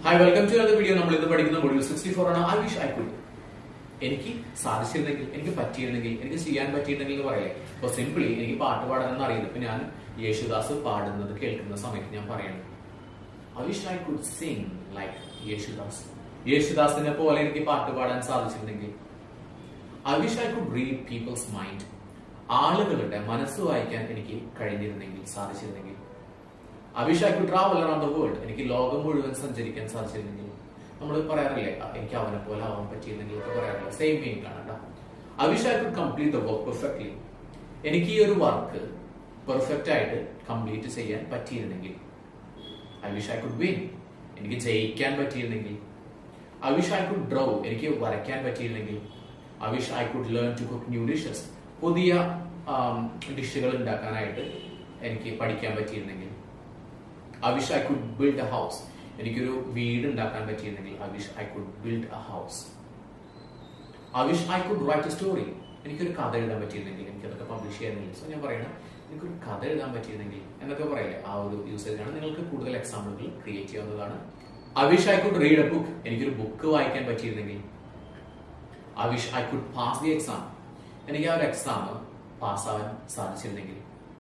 Hi, welcome to another video. നമ്മൾ ഇത് പഠിക്കുന്ന മൊഡ്യൂൾ 64 ആണ്. I wish I could. എനിക്ക് സാധിച്ചിരുന്നെങ്കിൽ, എനിക്ക് പറ്റിയിരുന്നെങ്കിൽ, എനിക്ക് ചെയ്യാൻ പറ്റിയിരുന്നെങ്കിൽ എന്ന് പറയല്ലേ. ഇപ്പൊ സിംപിളി എനിക്ക് പാട്ട് പാടാനൊന്നും അറിയില്ല. ഇപ്പൊ ഞാൻ യേശുദാസ് പാടുന്നത് കേൾക്കുന്ന സമയത്ത് ഞാൻ പറയണം, I wish I could sing like Yesudas. യേശുദാസിനെ പോലെ എനിക്ക് പാട്ട് പാടാൻ സാധിച്ചിരുന്നെങ്കിൽ. I wish I could read people's mind. ആളുകളുടെ മനസ്സ് വായിക്കാൻ എനിക്ക് കഴിഞ്ഞിരുന്നെങ്കിൽ, സാധിച്ചിരുന്നെങ്കിൽ. I wish I could travel around the world. എനിക്ക് ലോകം മുഴുവൻ സഞ്ചരിക്കാൻ സാധിച്ചിരുന്നെങ്കിൽ. നമ്മൾ പറയാറില്ലേ, എനിക്ക് അവനെ പോലെ ആവാൻ പറ്റിയിരുന്നെങ്കിൽ ഒക്കെ പറയാറില്ല. സെയിം മീനിങ് ആണ് കേട്ടോ. I wish I could complete the work perfectly. എനിക്ക് ഈ ഒരു വർക്ക് പെർഫെക്റ്റ് ആയിട്ട് കംപ്ലീറ്റ് ചെയ്യാൻ പറ്റിയിരുന്നെങ്കിൽ. I wish I could win. എനിക്ക് ജയിക്കാൻ പറ്റിയിരുന്നെങ്കിൽ. I wish I could draw. എനിക്ക് വരയ്ക്കാൻ പറ്റിയിരുന്നെങ്കിൽ. I wish I could learn to cook new dishes. പുതിയ ഡിഷുകൾ ഉണ്ടാക്കാനായിട്ട് എനിക്ക് പഠിക്കാൻ പറ്റിയിരുന്നെങ്കിൽ. I wish I could build a house. എനിക്കൊരു വീട് ഉണ്ടാക്കാൻ പറ്റിയിരുന്നെങ്കിൽ. I wish I could build a house. I wish I could write a story. എനിക്കൊരു കഥ എഴുതാൻ പറ്റിയിരുന്നെങ്കിൽ. എനിക്കതൊക്കെ പബ്ലിഷ് ചെയ്യാനില്ല. സോ ഞാൻ പറയണത്, എനിക്കൊരു കഥ എഴുതാൻ പറ്റിയിരുന്നെങ്കിൽ എന്നൊക്കെ പറയില്ലേ, ആ ഒരു യൂസേജാണ്. നിങ്ങൾക്ക് കൂടുതൽ എക്സാമ്പിളുകൾ ക്രിയേറ്റ് ചെയ്യാവുന്നതാണ്. I wish I could read a book. എനിക്കൊരു ബുക്ക് വായിക്കാൻ പറ്റിയിരുന്നെങ്കിൽ. I wish I could pass the exam. എനിക്ക് ആ ഒരു എക്സാം പാസ്സാവാൻ സാധിച്ചിരുന്നെങ്കിൽ.